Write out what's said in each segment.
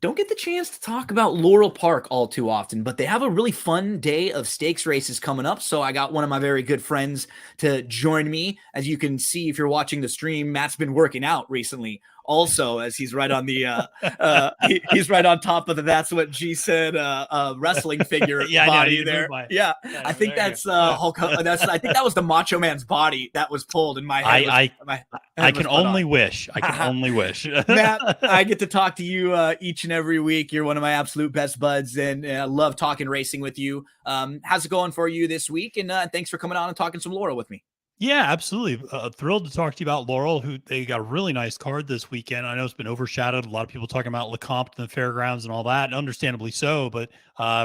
don't get the chance to talk about Laurel Park all too often, but they have a really fun day of stakes races coming up. So I got one of my very good friends to join me. As you can see, if you're watching the stream, Matt's been working out recently. Also, as he's right on the he's right on top of the "That's What G Said" wrestling figure Yeah, body I know, there. Yeah, I think that's Hulk. I think that was the Macho Man's body that was pulled in my head. I can only wish. I can only wish. Matt, I get to talk to you each and every week. You're one of my absolute best buds, and I love talking racing with you. How's it going for you this week? And thanks for coming on and talking some Laurel with me. Yeah, absolutely. Thrilled to talk to you about Laurel, who they got a really nice card this weekend. I know it's been overshadowed. A lot of people talking about Lecomte and the fairgrounds and all that, and understandably so, but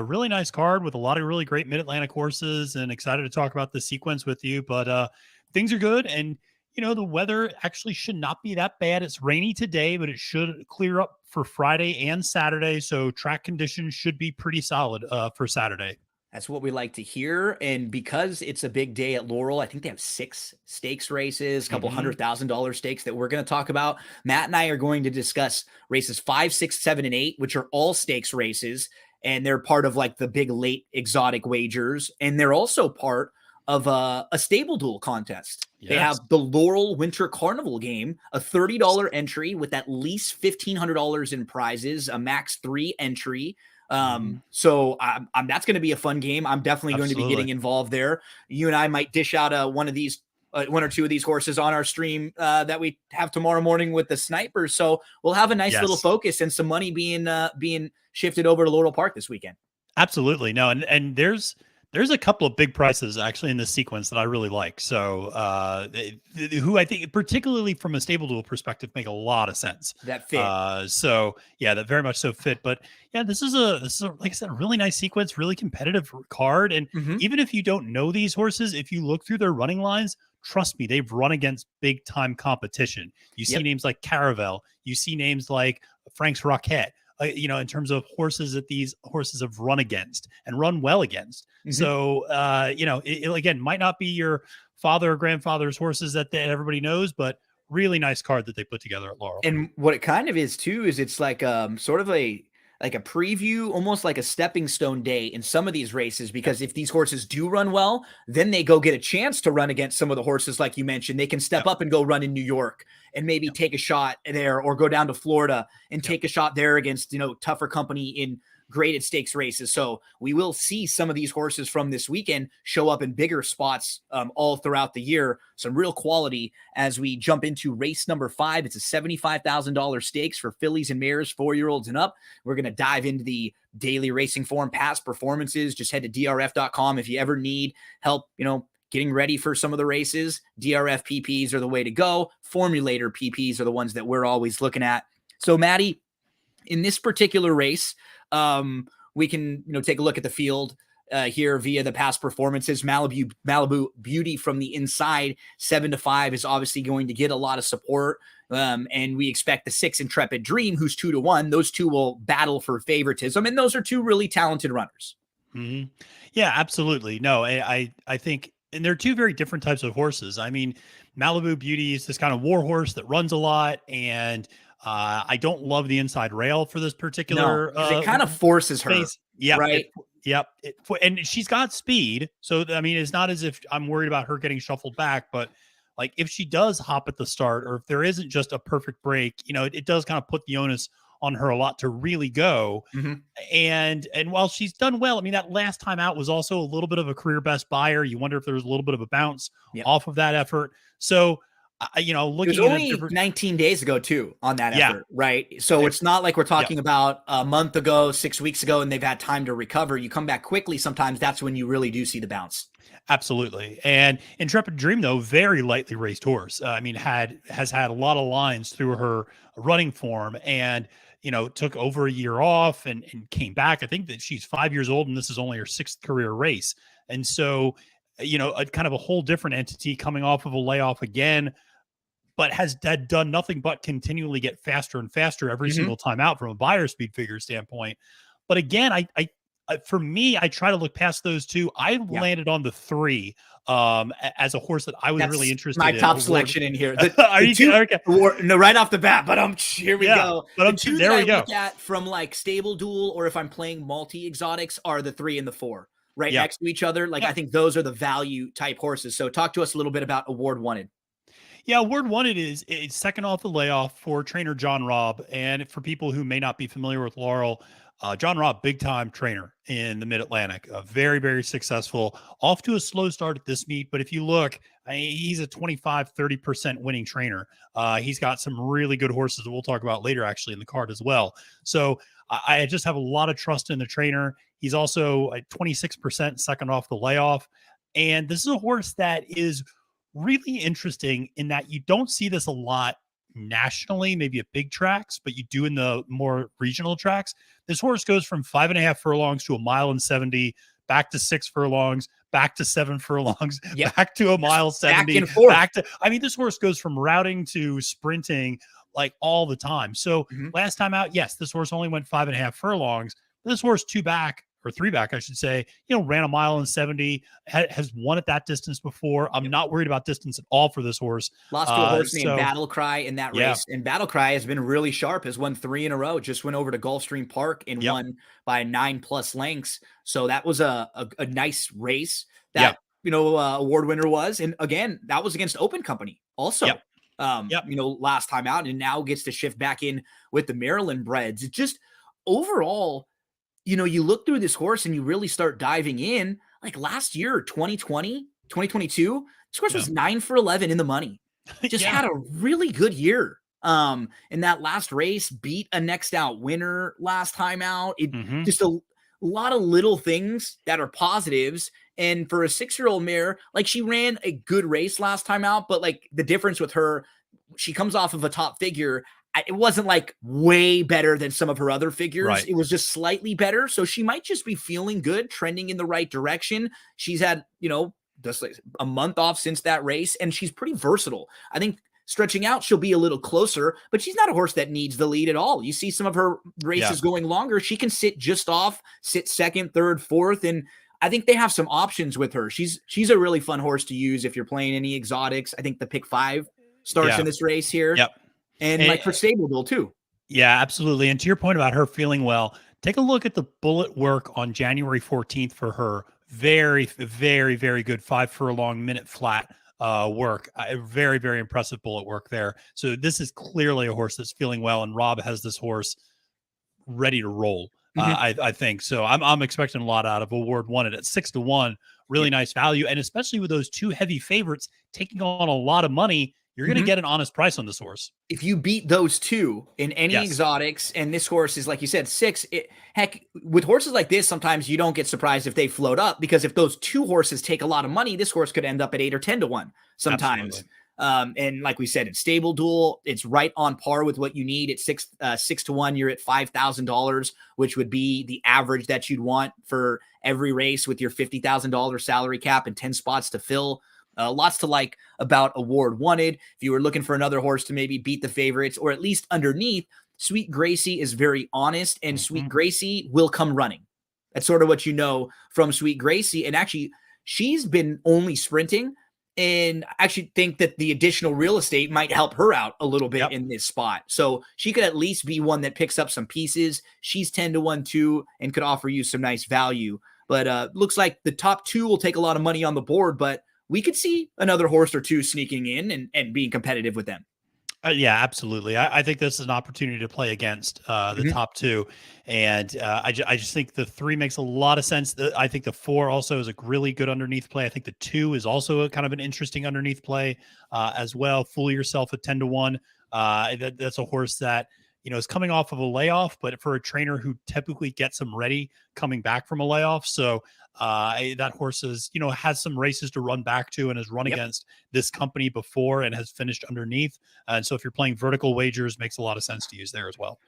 really nice card with a lot of really great Mid-Atlantic horses, and excited to talk about the sequence with you. But things are good, and the weather actually should not be that bad. It's rainy today, but it should clear up for Friday and Saturday, so track conditions should be pretty solid for Saturday. That's what we like to hear. And because it's a big day at Laurel, I think they have 6 stakes races, a couple $100,000 stakes that we're going to talk about. Matt and I are going to discuss races 5, 6, 7, and 8, which are all stakes races. And they're part of like the big late exotic wagers. And they're also part of a stable duel contest. Yes. They have the Laurel Winter Carnival game, a $30 entry with at least $1,500 in prizes, a max 3 entry. So that's going to be a fun game. I'm definitely going to be getting involved there. You and I might dish out one or two of these horses on our stream that we have tomorrow morning with the snipers. So we'll have a nice little focus and some money being shifted over to Laurel Park this weekend. Absolutely. No. And there's a couple of big prices actually in this sequence that I really like. So, who I think, particularly from a stable duel perspective, make a lot of sense. That fit. So yeah, that very much so fit. But yeah, this is a like I said, a really nice sequence, really competitive card. And even if you don't know these horses, if you look through their running lines, trust me, they've run against big time competition. You see names like Caravel, you see names like Frank's Rocket. In terms of horses that these horses have run against and run well against. So, it again, might not be your father or grandfather's horses that everybody knows, but really nice card that they put together at Laurel. And what it kind of is too, is it's like sort of a preview, almost like a stepping stone day in some of these races, because if these horses do run well, then they go get a chance to run against some of the horses like you mentioned. They can step up and go run in New York and maybe take a shot there, or go down to Florida and take a shot there against tougher company in graded stakes races. So we will see some of these horses from this weekend show up in bigger spots all throughout the year. Some real quality as we jump into race number 5. It's a $75,000 stakes for fillies and mares, 4-year-olds and up. We're going to dive into the daily racing form, past performances. Just head to drf.com if you ever need help, getting ready for some of the races. DRF PPs are the way to go. Formulator PPs are the ones that we're always looking at. So Maddie, in this particular race, we can, take a look at the field here via the past performances. Malibu Beauty from the inside, 7-5, is obviously going to get a lot of support. And we expect the 6 Intrepid Dream, who's 2-1. Those two will battle for favoritism. And those are two really talented runners. Yeah, absolutely. No, I think, and they're two very different types of horses. I mean, Malibu Beauty is this kind of war horse that runs a lot, and I don't love the inside rail for this particular. No, it kind of forces her. Yeah, right. And she's got speed, so I mean, it's not as if I'm worried about her getting shuffled back. But like, if she does hop at the start, or if there isn't just a perfect break, it does kind of put the onus on her a lot to really go. And while she's done well, I mean, that last time out was also a little bit of a career best buyer. You wonder if there was a little bit of a bounce off of that effort. So, looking it was only 19 days ago too on that effort, right? So it's not like we're talking about a month ago, 6 weeks ago, and they've had time to recover. You come back quickly. Sometimes that's when you really do see the bounce. Absolutely. And Intrepid Dream, though, very lightly raced horse. I mean, has had a lot of lines through her running form, and took over a year off and came back. I think that she's 5 years old, and this is only her 6th career race. And so, a kind of a whole different entity coming off of a layoff again, but had done nothing but continually get faster and faster every single time out from a buyer speed figure standpoint. But again, I For me, I try to look past those two. I Yeah. landed on the 3 as a horse that I was really That's interested my in. top selection in here. The, Are the you two, okay? no, right off the bat, but here we Yeah, go. but The two that there I we go. look at from like stable duel or if I'm playing multi exotics are the 3 and the 4 right Yeah. next to each other. Like Yeah. I think those are the value type horses. So talk to us a little bit about Award Wanted. Yeah, Word Wanted is it's second off the layoff for trainer John Robb. And for people who may not be familiar with Laurel, John Robb, big time trainer in the Mid Atlantic, very, very successful. Off to a slow start at this meet, but if you look, he's a 25-30% winning trainer. He's got some really good horses that we'll talk about later, actually, in the card as well. So I just have a lot of trust in the trainer. He's also a 26% second off the layoff. And this is a horse that is really interesting in that you don't see this a lot nationally, maybe at big tracks, but you do in the more regional tracks. This horse goes from 5.5 furlongs to 1.70 miles, back to 6 furlongs, back to 7 furlongs, back to 1.70 miles, back and forth. back to, I mean, this horse goes from routing to sprinting like all the time. So last time out, yes, this horse only went 5.5 furlongs. This horse 2 back, or 3 back, I should say, ran 1.70 miles, has won at that distance before. I'm not worried about distance at all for this horse. Lost to a horse named Battle Cry in that race. And Battle Cry has been really sharp, has won 3 in a row, just went over to Gulfstream Park and won by 9+ lengths. So that was a nice race that, award winner was. And again, that was against Open Company also. Last time out, and now gets to shift back in with the Maryland breds. It's just overall, you look through this horse and you really start diving in. Like last year, 2020, 2022, this horse was 9 for 11 in the money. Just had a really good year. In that last race, beat a next out winner last time out. It just a lot of little things that are positives. And for a 6-year-old mare, like she ran a good race last time out, but like the difference with her, she comes off of a top figure. It wasn't like way better than some of her other figures. Right. It was just slightly better. So she might just be feeling good, trending in the right direction. She's had, just like a month off since that race, and she's pretty versatile. I think stretching out, she'll be a little closer, but she's not a horse that needs the lead at all. You see some of her races going longer. She can sit just off, sit second, third, fourth, and I think they have some options with her. She's a really fun horse to use if you're playing any exotics. I think the pick 5 starts in this race here. And like for stable duel too. Yeah, absolutely. And to your point about her feeling well, take a look at the bullet work on January 14th for her. Very, very, very good 5 furlong minute flat work. Very, very impressive bullet work there. So this is clearly a horse that's feeling well, and Rob has this horse ready to roll. I think so. I'm expecting a lot out of Award Wanted at 6-1. Really nice value, and especially with those 2 heavy favorites taking on a lot of money, you're going to get an honest price on this horse. If you beat those 2 in any exotics, and this horse is, like you said, 6, heck, with horses like this, sometimes you don't get surprised if they float up, because if those 2 horses take a lot of money, this horse could end up at 8 or 10-1 sometimes. And like we said, it's stable duel. It's right on par with what you need at 6-1. You're at $5,000, which would be the average that you'd want for every race with your $50,000 salary cap and 10 spots to fill. Lots to like about Award Wanted. If you were looking for another horse to maybe beat the favorites or at least underneath, Sweet Gracie is very honest, and Sweet Gracie will come running. That's sort of what you know from Sweet Gracie. And actually, she's been only sprinting, and I actually think that the additional real estate might help her out a little bit in this spot. So she could at least be one that picks up some pieces. She's 10-1 too, and could offer you some nice value. But looks like the top 2 will take a lot of money on the board, but we could see another horse or 2 sneaking in and being competitive with them. Yeah, absolutely. I think this is an opportunity to play against the top 2. And I just think the 3 makes a lot of sense. I think the 4 also is a really good underneath play. I think the 2 is also a kind of an interesting underneath play as well. Fool yourself at 10-1. That's a horse that, is coming off of a layoff, but for a trainer who typically gets him ready coming back from a layoff. So that horse is, has some races to run back to and has run against this company before and has finished underneath. And so if you're playing vertical wagers, makes a lot of sense to use there as well.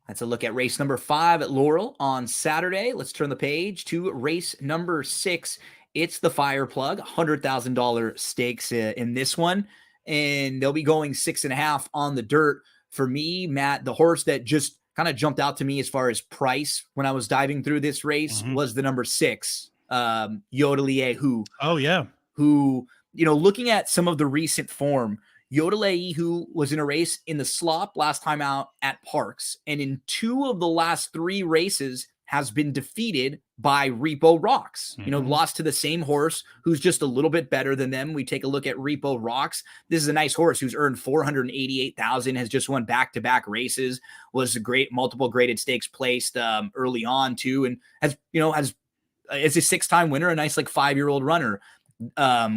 That's a look at race number 5 at Laurel on Saturday. Let's turn the page to race number 6. It's the Fire Plug, $100,000 stakes in this one. And they'll be going 6.5 on the dirt. For me, Matt, the horse that just kind of jumped out to me as far as price when I was diving through this race was the number 6, Yodelie, Oh yeah. who, looking at some of the recent form, Yodelie, who was in a race in the slop last time out at Parks, and in 2 of the last 3 races has been defeated by Repo Rocks. Lost to the same horse who's just a little bit better than them. We take a look at Repo Rocks. This is a nice horse who's earned $488,000, has just won back-to-back races, was a great multiple graded stakes placed early on too, and is a 6-time winner, a nice 5-year-old runner.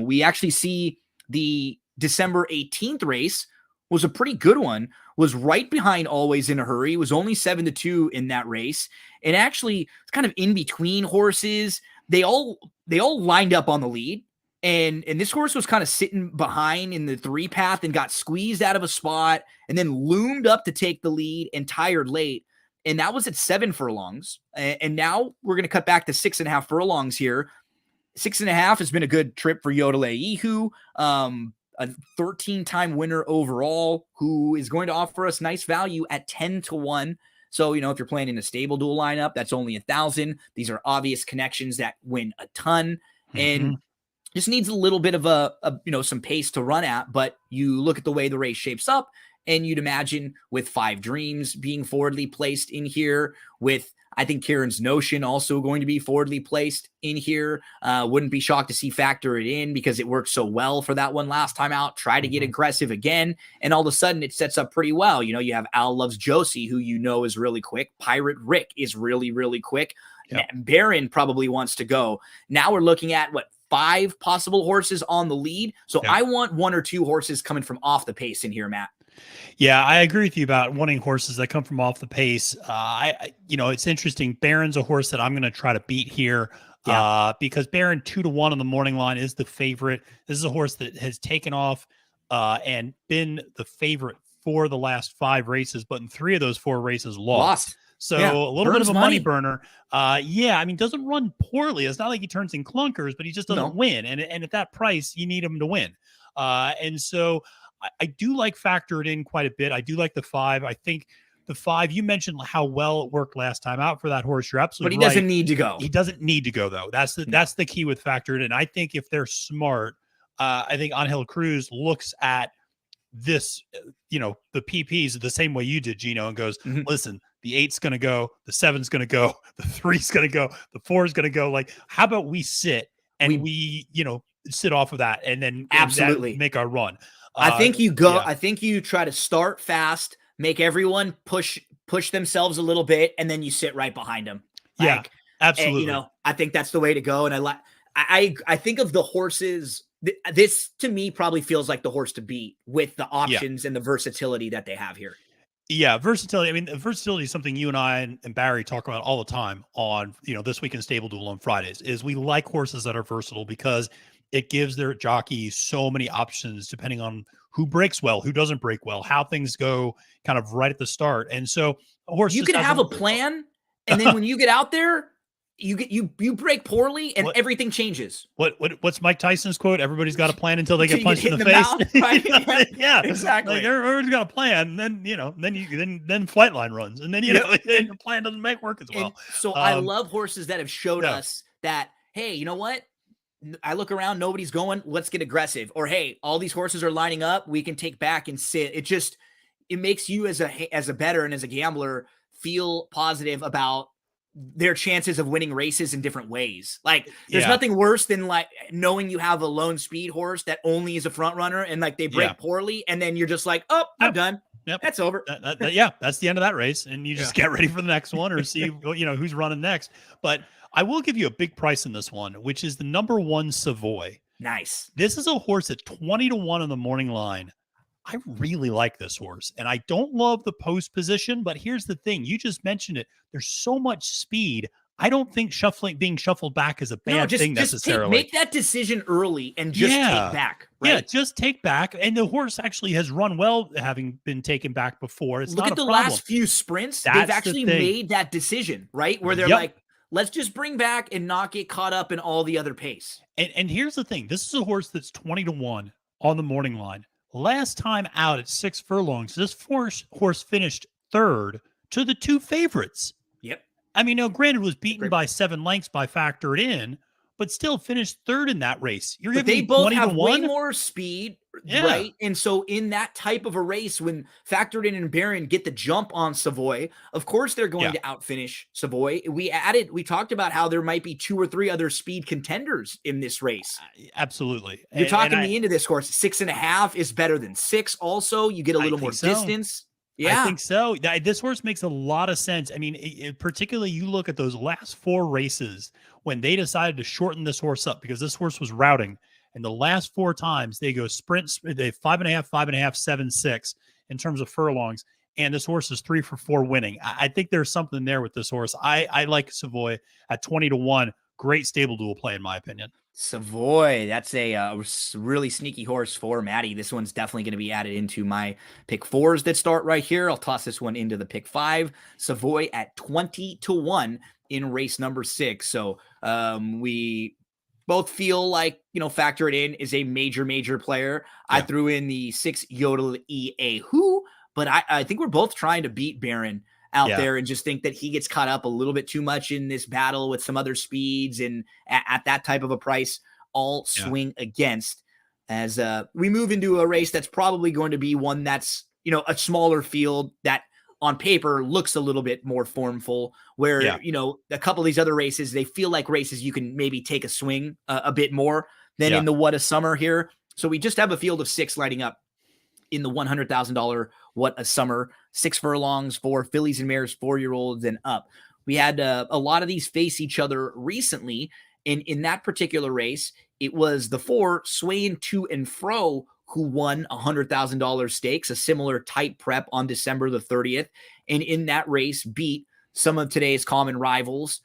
We actually see the December 18th race was a pretty good one, was right behind Always in a Hurry, was only 7-2 in that race. And actually it's kind of in between horses. They all lined up on the lead. And this horse was kind of sitting behind in the 3 path and got squeezed out of a spot and then loomed up to take the lead and tired late. And that was at 7 furlongs. And now we're going to cut back to 6.5 furlongs here. 6.5 has been a good trip for Yodelie, a 13-time winner overall, who is going to offer us nice value at 10-1. So, if you're playing in a stable dual lineup, that's only 1,000. These are obvious connections that win a ton, and just needs a little bit of a some pace to run at. But you look at the way the race shapes up, and you'd imagine with 5 Dreams being forwardly placed in here, with I think Kieran's Notion also going to be forwardly placed in here. Wouldn't be shocked to see Factor It In because it worked so well for that one last time out. Try to get aggressive again, and all of a sudden it sets up pretty well. You have Al Loves Josie, who is really quick. Pirate Rick is really, really quick. Yep. Baron probably wants to go. Now we're looking at 5 possible horses on the lead. So I want 1 or 2 horses coming from off the pace in here, Matt. Yeah, I agree with you about wanting horses that come from off the pace. It's interesting. Baron's a horse that I'm going to try to beat here because Baron 2-1 on the morning line is the favorite. This is a horse that has taken off and been the favorite for the last 5 races, but in 3 of those 4 races lost. So a little bit of a money burner. Doesn't run poorly. It's not like he turns in clunkers, but he just doesn't win. And at that price, you need him to win. And so I do like Factor It In quite a bit. I do like the 5. I think the 5, you mentioned how well it worked last time out for that horse. You're absolutely right. But he doesn't need to go. He doesn't need to go, though. That's the key with Factor It In. I think if they're smart, I think Angel Cruz looks at this, the PPs the same way you did, Gino, and goes, listen, the 8's going to go, the 7's going to go, the 3's going to go, the 4's going to go. How about we sit and we sit off of that and then absolutely make our run. I think you go. Yeah. I think you try to start fast, make everyone push themselves a little bit, and then you sit right behind them. Yeah, absolutely. And, I think that's the way to go. And I think of the horses. This to me probably feels like the horse to beat with the options and the versatility that they have here. Yeah, versatility. Versatility is something you and I and Barry talk about all the time on This Week in Stable Duel on Fridays. Is we like horses that are versatile because it gives their jockeys so many options depending on who breaks well, who doesn't break well, how things go kind of right at the start. And so a horse you can have a plan, and then when you get out there, you break poorly and everything changes. What's Mike Tyson's quote? Everybody's got a plan until they get punched in the face. Mouth, right? Yeah, exactly. Everybody's got a plan, and then flight line runs, and then and the plan doesn't work as well. And so I love horses that have showed us that, hey, you know what? I look around, nobody's going, let's get aggressive. Or, hey, all these horses are lining up, we can take back and sit. It makes you as a bettor and as a gambler feel positive about their chances of winning races in different ways. There's nothing worse than knowing you have a lone speed horse that only is a front runner and they break poorly. And then you're just like, oh, I'm done. Yep. That's over. That's the end of that race. And you just get ready for the next one or see, who's running next. But I will give you a big price in this one, which is the number 1 Savoy. Nice. This is a horse at 20-1 on the morning line. I really like this horse, and I don't love the post position, but here's the thing. You just mentioned it. There's so much speed. I don't think being shuffled back is a bad thing necessarily. Make that decision early and just take back. Right? Yeah, just take back. And the horse actually has run well, having been taken back before. It's Look at the last few sprints. They've actually made that decision, right? Where they're like, let's just bring back and not get caught up in all the other pace. And here's the thing. This is a horse that's 20-1 on the morning line. Last time out at 6 furlongs, this horse finished 3rd to the two favorites. Yep. I mean, no, granted, was beaten Great. by 7 lengths by Factor It In, but still finished third in that race. You're But giving they me both 20 to have way 1? more speed, Yeah. right? And so in that type of a race, when Factored In and Barron get the jump on Savoy, of course they're going to outfinish Savoy. We talked about how there might be 2 or 3 other speed contenders in this race. Absolutely. You're talking me into this horse. 6.5 is better than 6. Also, you get a little more distance. Yeah. I think so. This horse makes a lot of sense. I mean, particularly you look at those last 4 races when they decided to shorten this horse up because this horse was routing. And the last 4 times they go sprint, they 5.5, 5.5, 7, 6 in terms of furlongs. And this horse is 3 for 4 winning. I think there's something there with this horse. I like Savoy at 20 to 1. Great stable dual play, in my opinion. Savoy, that's a really sneaky horse for Maddie. This one's definitely going to be added into my pick 4s that start right here. I'll toss this one into the pick 5. Savoy at 20 to 1 in race number 6. So we both feel like, Factor It In is a major player. Yeah. I threw in the 6 Yodel EA Who, but I think we're both trying to beat Barron out there and just think that he gets caught up a little bit too much in this battle with some other speeds, and at that type of a price, all swing against as we move into a race that's probably going to be one that's, a smaller field that on paper looks a little bit more formful, where, a couple of these other races, they feel like races you can maybe take a swing a bit more than in the What a Summer here. So we just have a field of 6 lighting up in the $100,000 What a Summer, 6 furlongs for fillies and mares, 4-year-olds and up. We had a lot of these face each other recently. And in that particular race, it was the 4 Swaying To and Fro who won $100,000 stakes, a similar type prep on December the 30th. And in that race beat some of today's common rivals,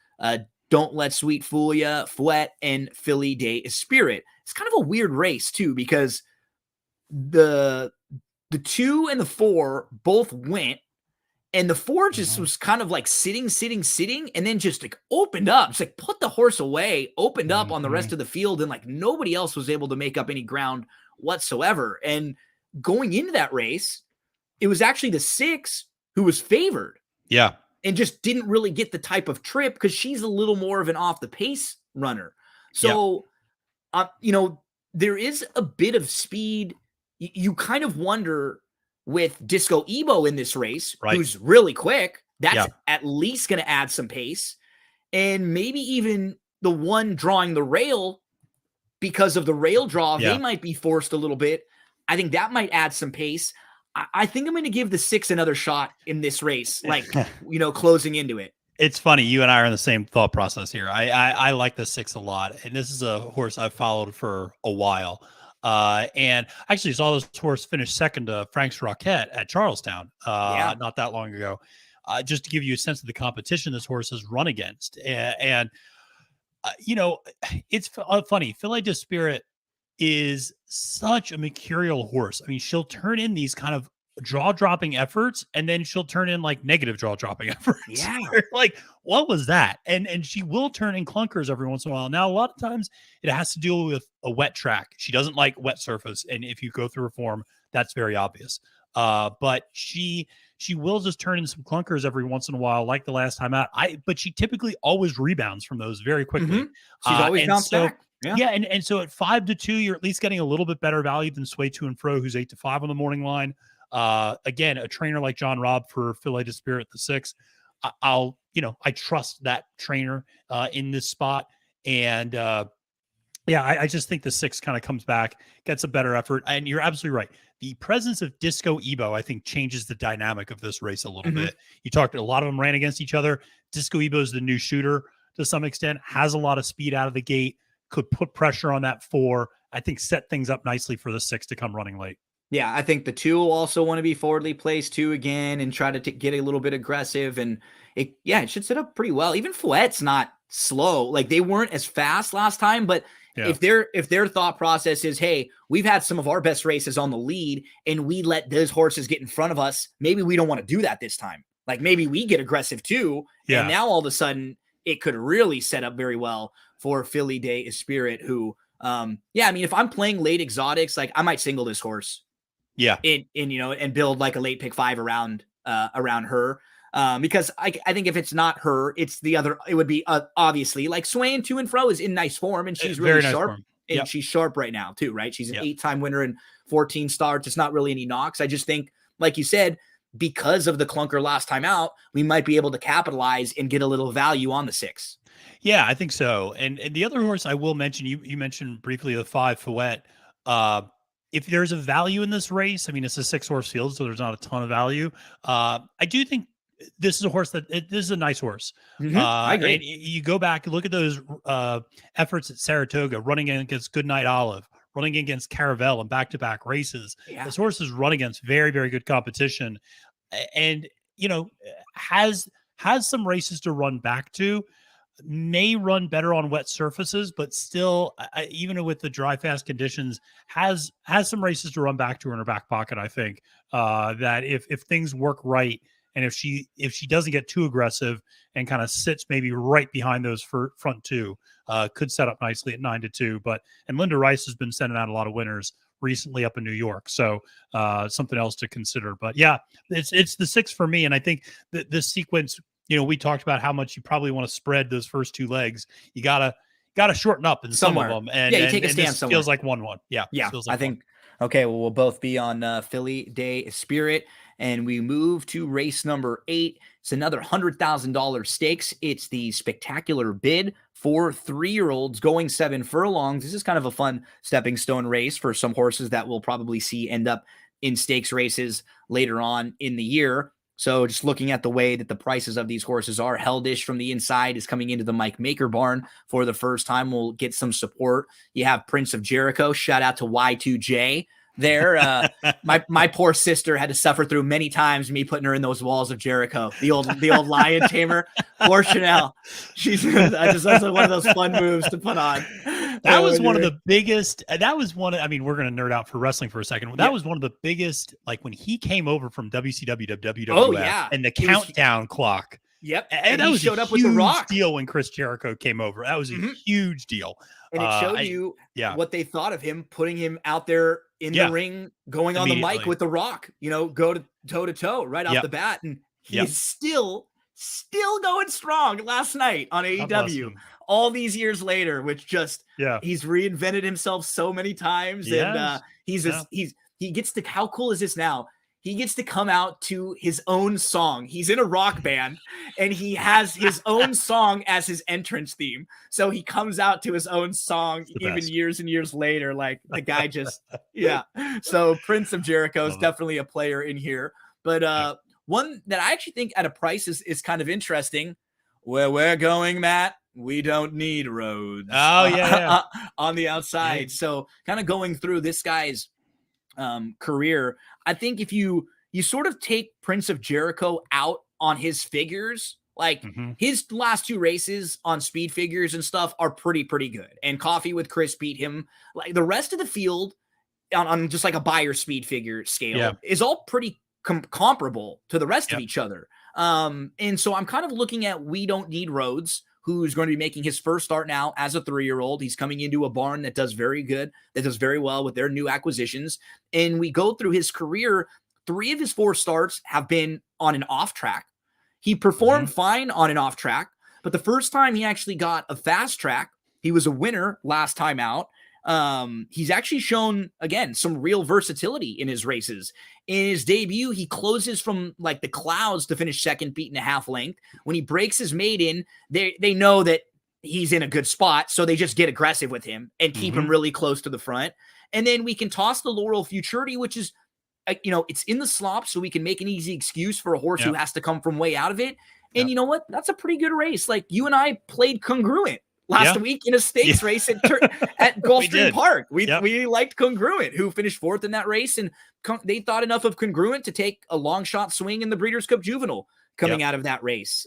Don't Let Sweet Fool Ya, Fouette, and Philly Day Spirit. It's kind of a weird race too, because the 2 and the 4 both went, and the 4 just was kind of like sitting, and then just like opened up. It's like put the horse away, opened up on the rest of the field, and like nobody else was able to make up any ground whatsoever. And going into that race, it was actually the 6 who was favored. Yeah. And just didn't really get the type of trip because she's a little more of an off the pace runner. So, there is a bit of speed. You kind of wonder with Disco Ebo in this race, who's really quick, that's at least going to add some pace. And maybe even the one drawing the rail, because of the rail draw, they might be forced a little bit. I think that might add some pace. I think I'm going to give the 6 another shot in this race, like, closing into it. It's funny. You and I are in the same thought process here. I like the 6 a lot. And this is a horse I've followed for a while. And actually saw this horse finish second to Frank's Rocket at Charlestown not that long ago. Just to give you a sense of the competition this horse has run against. It's funny. Philly de Spirit is such a mercurial horse. I mean, she'll turn in these kind of jaw-dropping efforts, and then she'll turn in like negative jaw-dropping efforts. Yeah. Like, what was that? And she will turn in clunkers every once in a while. Now, a lot of times it has to deal with a wet track. She doesn't like wet surface. And if you go through her form, that's very obvious. But she will just turn in some clunkers every once in a while, like the last time out. But she typically always rebounds from those very quickly. Mm-hmm. She's always bounced back. Yeah. And so at 5 to 2, you're at least getting a little bit better value than Sway To and Fro, who's 8 to 5 on the morning line. Again, a trainer like John Robb for Philly de Spirit, the 6. I trust that trainer in this spot. And I just think the 6 kind of comes back, gets a better effort. And you're absolutely right. The presence of Disco Ebo, I think, changes the dynamic of this race a little bit. You talked, a lot of them ran against each other. Disco Ebo is the new shooter to some extent, has a lot of speed out of the gate, could put pressure on that 4. I think set things up nicely for the 6 to come running late. Yeah, I think the 2 will also want to be forwardly placed too again and try to get a little bit aggressive. And it should set up pretty well. Even Fouette's not slow. Like, they weren't as fast last time, but if their thought process is, hey, we've had some of our best races on the lead and we let those horses get in front of us, maybe we don't want to do that this time. Like, maybe we get aggressive too. And now all of a sudden it could really set up very well for Philly de Spirit, who, if I'm playing late exotics, like, I might single this horse. And build like a late pick 5 around her. Because I think if it's not her, it's the other. It would be obviously like swaying to and fro is in nice form, and she's really Very nice sharp. form. And Yep. she's sharp right now too, right? She's an Yep. 8-time winner and 14 starts. It's not really any knocks. I just think, like you said, because of the clunker last time out, we might be able to capitalize and get a little value on the 6. Yeah, I think so. And the other horse I will mention, you mentioned briefly the 5 Fouet. If there's a value in this race, I mean, it's a 6-horse field, so there's not a ton of value. I do think this is a horse this is a nice horse. I agree. And you go back and look at those efforts at Saratoga, running against Goodnight Olive, running against Caravel in back-to-back races. Yeah. This horse has run against very, very good competition, and has some races to run back to. May run better on wet surfaces, but still, even with the dry, fast conditions, has some races to run back to in her back pocket. I think that if things work right, and if she doesn't get too aggressive and kind of sits maybe right behind those front two, could set up nicely at 9-2. And Linda Rice has been sending out a lot of winners recently up in New York, so something else to consider. But yeah, it's the 6 for me, and I think that this sequence. We talked about how much you probably want to spread those first 2 legs. You gotta shorten up in somewhere. Some of them, and you take a stand somewhere. Feels like 1-1. Yeah. Feels like I think. Okay, well, we'll both be on Philly Day Spirit, and we move to race number 8. It's another $100,000 stakes. It's the spectacular bid for 3-year-olds going 7 furlongs. This is kind of a fun stepping stone race for some horses that we'll probably see end up in stakes races later on in the year. So just looking at the way that the prices of these horses are, Heldish from the inside is coming into the Mike Maker barn for the first time. We'll get some support. You have Prince of Jericho. Shout out to Y2J there. My poor sister had to suffer through many times me putting her in those walls of Jericho. The old lion tamer. Poor Chanel. That's like one of those fun moves to put on. That was one of the biggest. That was one. I mean, we're going to nerd out for wrestling for a second. That was one of the biggest. Like when he came over from WCW to WWF. Oh yeah, and the countdown clock. Yep, and that was showed a up with the Rock deal when Chris Jericho came over. That was a huge deal. And it showed you what they thought of him, putting him out there in the ring, going on the mic with the Rock. Go to toe to toe right off the bat, and he's still going strong last night on AEW. All these years later, which just he's reinvented himself so many times, and he gets to. How cool is this now? He gets to come out to his own song. He's in a rock band, and he has his own song as his entrance theme. So he comes out to his own song even years and years later. Like the guy just, So Prince of Jericho is definitely a player in here. But one that I actually think at a price is kind of interesting. Where we're going, Matt, we don't need roads. Oh, on the outside. Yeah. So kind of going through this guy's career, I think if you sort of take Prince of Jericho out on his figures, like his last 2 races on speed figures and stuff are pretty good. And Coffee with Chris beat him. Like the rest of the field on just like a buyer speed figure scale is all pretty comparable to the rest of each other. And so I'm kind of looking at We Don't Need Roads, who's going to be making his first start now as a 3-year-old. He's coming into a barn that does very good, that does very well with their new acquisitions. And we go through his career, 3 of his 4 starts have been on an off track. He performed fine on an off track, but the first time he actually got a fast track, he was a winner last time out. He's actually shown, again, some real versatility in his races. In his debut, he closes from like the clouds to finish second, beaten a half length. When he breaks his maiden, they know that he's in a good spot, so they just get aggressive with him and keep him really close to the front. And then we can toss the Laurel Futurity, which is, it's in the slop, so we can make an easy excuse for a horse who has to come from way out of it. And you know what? That's a pretty good race. Like you and I played Congruent last week in a stakes race at Gulfstream Park. We liked Congruent, who finished 4th in that race, and they thought enough of Congruent to take a long shot swing in the Breeders' Cup Juvenile coming out of that race.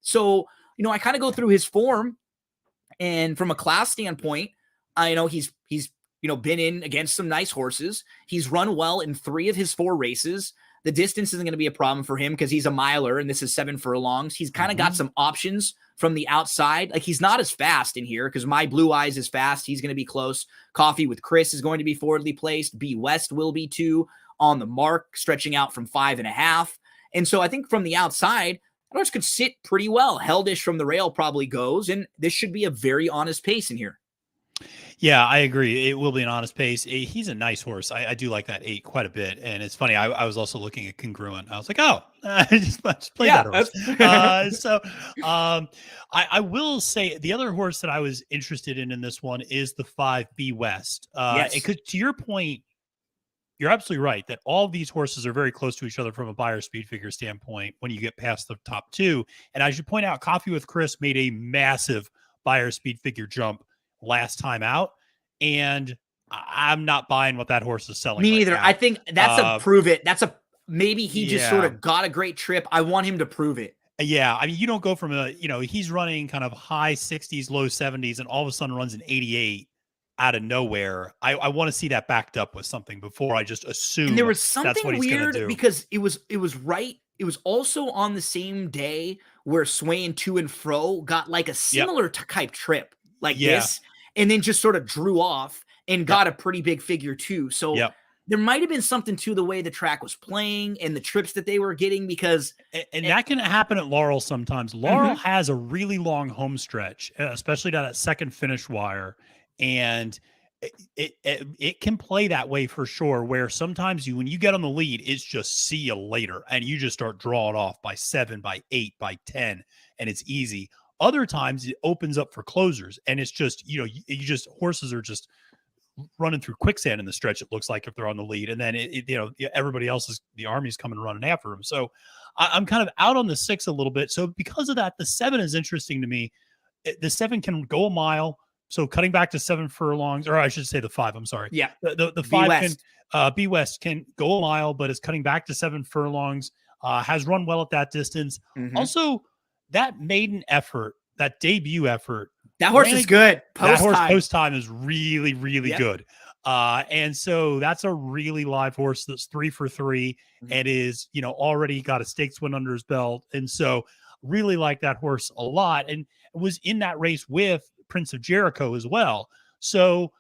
So I kind of go through his form, and from a class standpoint, I know he's been in against some nice horses. He's run well in 3 of his 4 races. The distance isn't going to be a problem for him because he's a miler, and this is 7 furlongs. He's kind of got some options from the outside. Like he's not as fast in here because My Blue Eyes is fast. He's going to be close. Coffee with Chris is going to be forwardly placed. B West will be too on the mark, stretching out from 5.5. And so I think from the outside, that horse could sit pretty well. Heldish from the rail probably goes, and this should be a very honest pace in here. Yeah, I agree. It will be an honest pace. He's a nice horse. I do like that 8 quite a bit. And it's funny. I was also looking at Congruent. I was like, oh, I just played that horse. I will say the other horse that I was interested in this one is the 5 B West. Yes. To your point, you're absolutely right that all of these horses are very close to each other from a buyer speed figure standpoint when you get past the top 2. And I should point out, Coffee with Chris made a massive buyer speed figure jump last time out, and I'm not buying what that horse is selling. Me neither. Right now. I think that's a prove it. Maybe he just sort of got a great trip. I want him to prove it. Yeah, I mean, you don't go from he's running kind of high 60s, low 70s, and all of a sudden runs an 88 out of nowhere. I want to see that backed up with something before I just assume. And there was something weird do. because it was right. It was also on the same day where Swaying to and fro got like a similar type trip like this, and then just sort of drew off and got a pretty big figure too. So there might have been something to the way the track was playing and the trips that they were getting, because and that can happen at Laurel sometimes. Laurel has a really long home stretch, especially down that second finish wire, and it can play that way for sure, where sometimes when you get on the lead, it's just see you later, and you just start drawing off by 7, by 8, by 10, and it's easy. Other times it opens up for closers, and it's just, horses are just running through quicksand in the stretch, it looks like, if they're on the lead, and then everybody else the army's coming running after them. So I'm kind of out on the 6 a little bit. So because of that, the 7 is interesting to me. The 7 can go a mile. So cutting back to 7 furlongs, or I should say the 5, I'm sorry. Yeah. The 5 can, B West can go a mile, but is cutting back to 7 furlongs, has run well at that distance. Also, that maiden effort, that debut effort, that horse is good. Post time is really, really good. And so that's a really live horse that's 3 for 3 and is, already got a stakes win under his belt. And so really like that horse a lot, and was in that race with Prince of Jericho as well. So,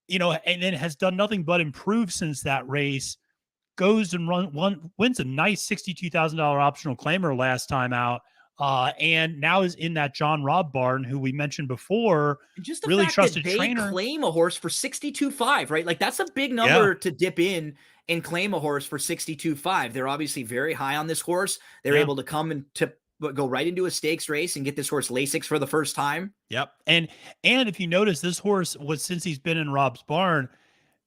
and then has done nothing but improve since that race. Goes and wins a nice $62,000 optional claimer last time out. And now is in that John Robb barn, who we mentioned before. Just the really fact trusted that they trainer. Claim a horse for 62.5, right? Like that's a big number to dip in and claim a horse for 62.5. They're obviously very high on this horse. They're able to come and go right into a stakes race and get this horse Lasix for the first time. Yep. And if you notice, this horse was, since he's been in Robb's barn,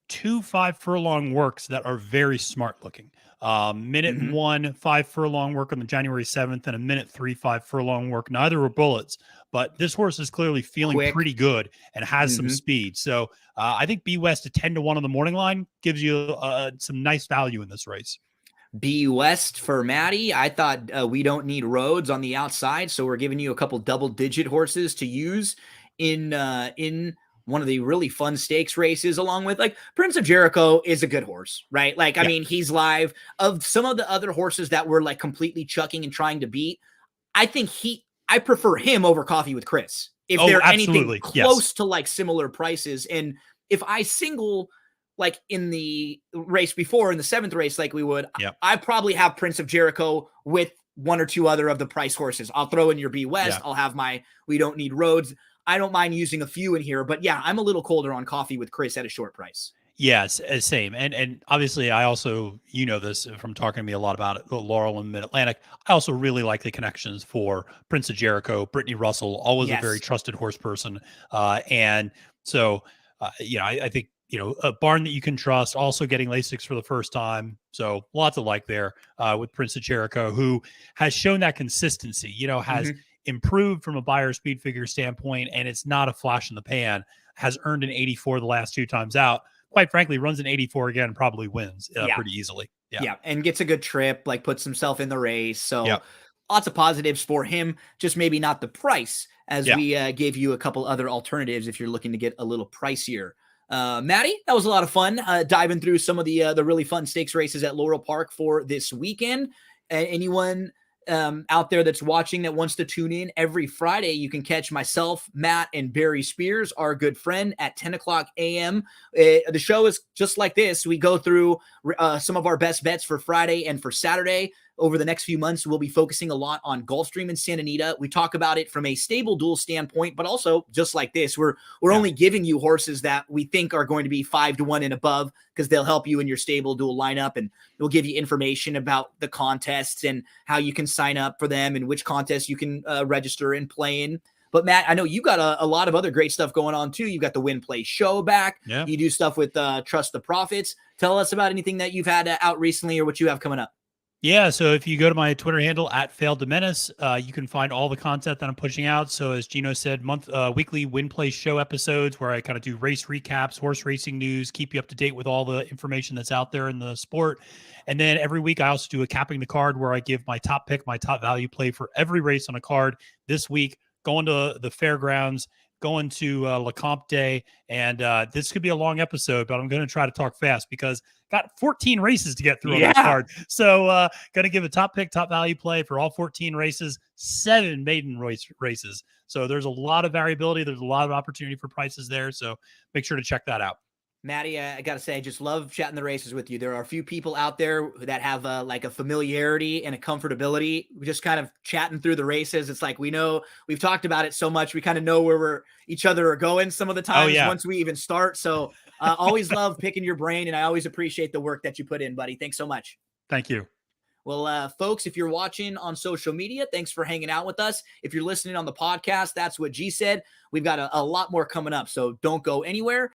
2 5 furlong works that are very smart looking. Minute 1 5 furlong work on the January 7th, and a minute 3 5 furlong work. Neither were bullets, but this horse is clearly feeling pretty good and has some speed. So I think B West at 10-1 on the morning line gives you some nice value in this race. B West for Maddie. I thought we don't need roads on the outside, so we're giving you a couple double-digit horses to use in one of the really fun stakes races, along with like Prince of Jericho is a good horse, right? Like, I mean, he's live. Of some of the other horses that were like completely chucking and trying to beat, I think I prefer him over Coffee with Chris. If they're anything close to like similar prices. And if I single like in the race before, in the 7th race, like we would, I probably have Prince of Jericho with 1 or 2 other of the price horses. I'll throw in your B West. I'll have my We Don't Need Roads. I don't mind using a few in here, but I'm a little colder on Coffee with Chris at a short price. Yes, same. And obviously I also, this from talking to me a lot about it, Laurel and Mid-Atlantic. I also really like the connections for Prince of Jericho, Brittany Russell, always a very trusted horse person. And so, I think, a barn that you can trust, also getting Lasix for the first time. So lots of like there with Prince of Jericho, who has shown that consistency, has improved from a buyer speed figure standpoint, and it's not a flash in the pan, has earned an 84 the last 2 times out. Quite frankly, runs an 84 again, probably wins pretty easily. And gets a good trip, like puts himself in the race. So lots of positives for him, just maybe not the price, as we gave you a couple other alternatives if you're looking to get a little pricier. Maddie, that was a lot of fun diving through some of the really fun stakes races at Laurel Park for this weekend. Anyone out there that's watching that wants to tune in every Friday, you can catch myself, Matt, and Barry Spears, our good friend, at 10 o'clock a.m. The show is just like this. We go through some of our best bets for Friday and for Saturday. over the next few months, we'll be focusing a lot on Gulfstream and Santa Anita. We talk about it from a stable duel standpoint, but also just like this, we're only giving you horses that we think are going to be 5-1 and above, because they'll help you in your stable duel lineup, and we'll give you information about the contests and how you can sign up for them and which contests you can register and play in. But Matt, I know you got a lot of other great stuff going on too. You've got the Win Play Show back. Yeah. You do stuff with Trust the Profits. Tell us about anything that you've had out recently or what you have coming up. Yeah, so if you go to my Twitter handle at Failed to Menace, you can find all the content that I'm pushing out. So as Gino said, weekly Win Play Show episodes where I kind of do race recaps, horse racing news, keep you up to date with all the information that's out there in the sport. And then every week I also do a capping the card where I give my top pick, my top value play for every race on a card. This week, going to the fairgrounds, going to Le Comp Day, and this could be a long episode, but I'm going to try to talk fast because got 14 races to get through on that card. So going to give a top pick, top value play for all 14 races, 7 maiden races. So there's a lot of variability. There's a lot of opportunity for prices there. So make sure to check that out. Matty, I got to say, I just love chatting the races with you. There are a few people out there that have like a familiarity and a comfortability. We're just kind of chatting through the races. It's like, we know we've talked about it so much. We kind of know where each other are going some of the times once we even start. So always love picking your brain, and I always appreciate the work that you put in, buddy. Thanks so much. Thank you. Well, folks, if you're watching on social media, thanks for hanging out with us. If you're listening on the podcast, that's what G said. We've got a lot more coming up, so don't go anywhere.